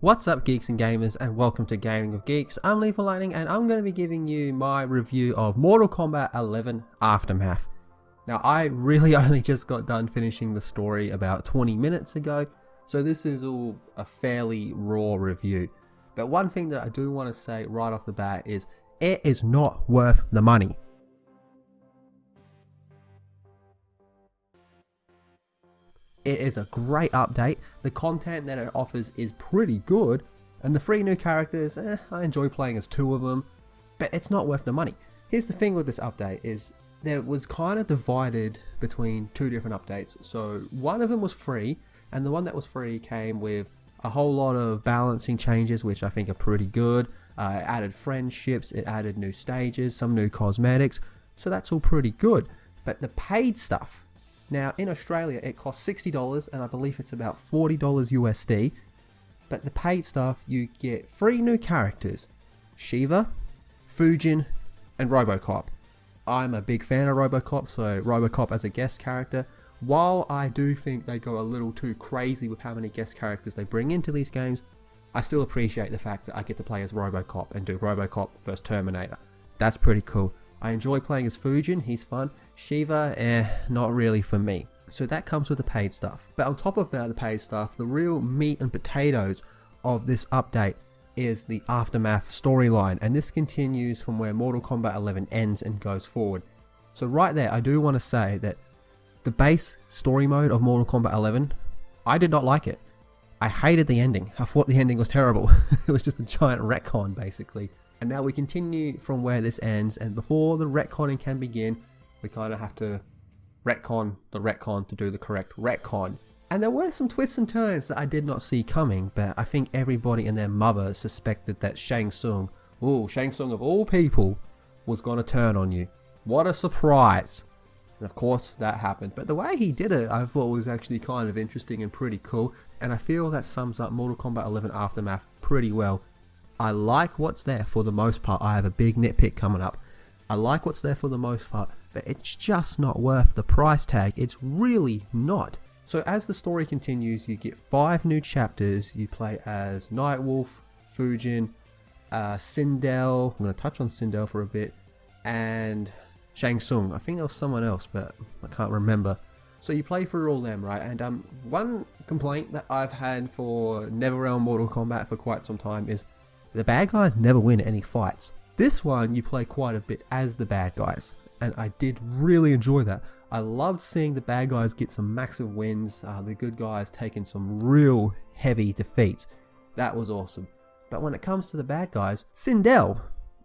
What's up, geeks and gamers, and welcome to Gaming with Geeks. I'm Lethal Lightning, and I'm going to be giving you my review of Mortal Kombat 11 Aftermath. Now, I really only just got done finishing the story about 20 minutes ago, so this is all a fairly raw review. But one thing that I do want to say right off the bat is, it is not worth the money. It is a great update, the content that it offers is pretty good, and the 3 new characters, I enjoy playing as 2 of them, but it's not worth the money. Here's the thing with this update is, there was kind of divided between 2 different updates. So one of them was free, and the one that was free came with a whole lot of balancing changes, which I think are pretty good. It added friendships, it added new stages, some new cosmetics, so that's all pretty good. But the paid stuff, now in Australia it costs $60 and I believe it's about $40 USD, but the paid stuff you get 3 new characters, Shiva, Fujin and Robocop. I'm a big fan of Robocop, so Robocop as a guest character, while I do think they go a little too crazy with how many guest characters they bring into these games, I still appreciate the fact that I get to play as Robocop and do Robocop vs Terminator. That's pretty cool. I enjoy playing as Fujin, he's fun. Shiva, not really for me. So that comes with the paid stuff. But on top of that, the paid stuff, the real meat and potatoes of this update is the Aftermath storyline. And this continues from where Mortal Kombat 11 ends and goes forward. So right there, I do want to say that the base story mode of Mortal Kombat 11, I did not like it. I hated the ending. I thought the ending was terrible. It was just a giant retcon, basically. And now we continue from where this ends, and before the retconning can begin, we kind of have to retcon the retcon to do the correct retcon. And there were some twists and turns that I did not see coming, but I think everybody and their mother suspected that Shang Tsung of all people, was going to turn on you. What a surprise! And of course that happened, but the way he did it I thought was actually kind of interesting and pretty cool, and I feel that sums up Mortal Kombat 11 Aftermath pretty well. I like what's there for the most part. I have a big nitpick coming up. I like what's there for the most part, but it's just not worth the price tag. It's really not. So as the story continues, you get 5 new chapters. You play as Nightwolf, Fujin, Sindel, I'm going to touch on Sindel for a bit, and Shang Tsung. I think there was someone else, but I can't remember. So you play through all them, right? And one complaint that I've had for NetherRealm Mortal Kombat for quite some time is the bad guys never win any fights. This one you play quite a bit as the bad guys, and I did really enjoy that. I loved seeing the bad guys get some massive wins, the good guys taking some real heavy defeats. That was awesome. But when it comes to the bad guys, Sindel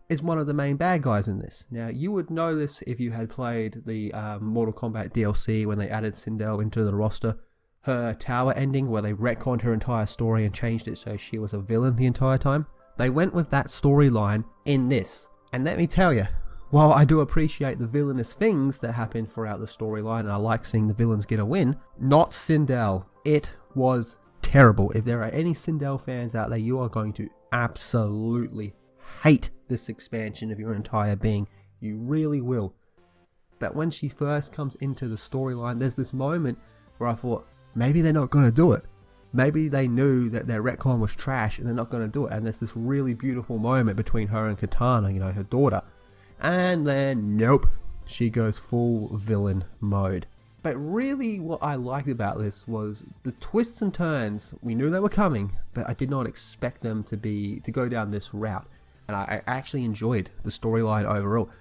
is one of the main bad guys in this. Now you would know this if you had played the Mortal Kombat DLC when they added Sindel into the roster. Her tower ending where they retconned her entire story and changed it so she was a villain the entire time. They went with that storyline in this, and let me tell you, while I do appreciate the villainous things that happen throughout the storyline, and I like seeing the villains get a win, not Sindel. It was terrible. If there are any Sindel fans out there, you are going to absolutely hate this expansion of your entire being. You really will. But when she first comes into the storyline, there's this moment where I thought, maybe they're not going to do it. Maybe they knew that their retcon was trash and they're not going to do it, and there's this really beautiful moment between her and Katana, you know, her daughter, and then nope, she goes full villain mode. But really what I liked about this was the twists and turns. We knew they were coming, but I did not expect them to go down this route, and I actually enjoyed the storyline overall.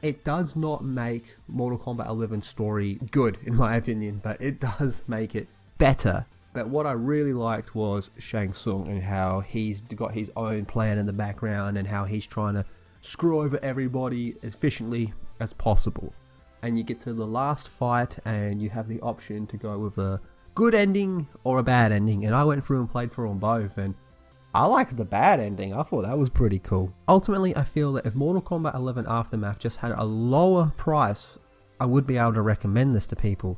It does not make Mortal Kombat 11 story good in my opinion, but it does make it better. But what I really liked was Shang Tsung and how he's got his own plan in the background and how he's trying to screw over everybody as efficiently as possible. And you get to the last fight and you have the option to go with a good ending or a bad ending. And I went through and played through them both, and I liked the bad ending. I thought that was pretty cool. Ultimately, I feel that if Mortal Kombat 11 Aftermath just had a lower price, I would be able to recommend this to people.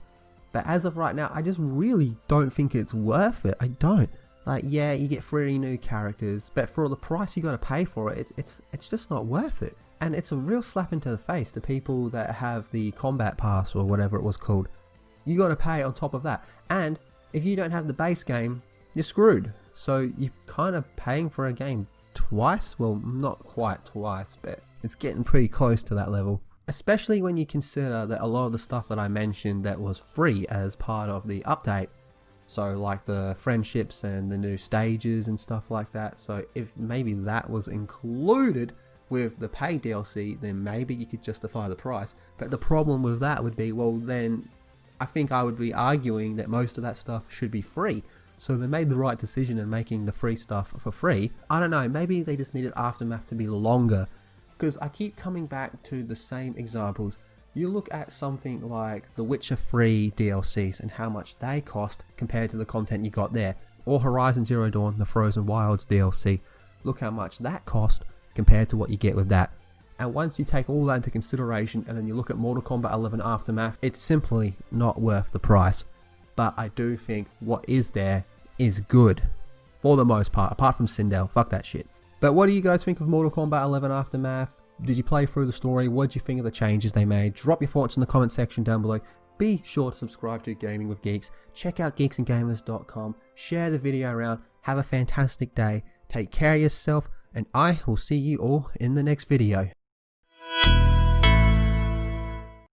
But as of right now, I just really don't think it's worth it. I don't. Like, yeah, you get 3 new characters, but for the price you got to pay for it, it's just not worth it. And it's a real slap into the face to people that have the Combat Pass or whatever it was called. You got to pay on top of that. And if you don't have the base game, you're screwed. so you're kind of paying for a game twice. Well, not quite twice, but it's getting pretty close to that level. Especially when you consider that a lot of the stuff that I mentioned that was free as part of the update, so like the friendships and the new stages and stuff like that, so if maybe that was included with the paid DLC, then maybe you could justify the price. But the problem with that would be, well then I think I would be arguing that most of that stuff should be free. So they made the right decision in making the free stuff for free. I don't know, maybe they just needed Aftermath to be longer. Because I keep coming back to the same examples. You look at something like the Witcher 3 DLCs and how much they cost compared to the content you got there. Or Horizon Zero Dawn, the Frozen Wilds DLC. Look how much that cost compared to what you get with that. And once you take all that into consideration and then you look at Mortal Kombat 11 Aftermath, it's simply not worth the price. But I do think what is there is good. For the most part, apart from Sindel, fuck that shit. But what do you guys think of Mortal Kombat 11 Aftermath? Did you play through the story? What did you think of the changes they made? Drop your thoughts in the comment section down below. Be sure to subscribe to Gaming with Geeks. Check out geeksandgamers.com. Share the video around. Have a fantastic day. Take care of yourself. And I will see you all in the next video.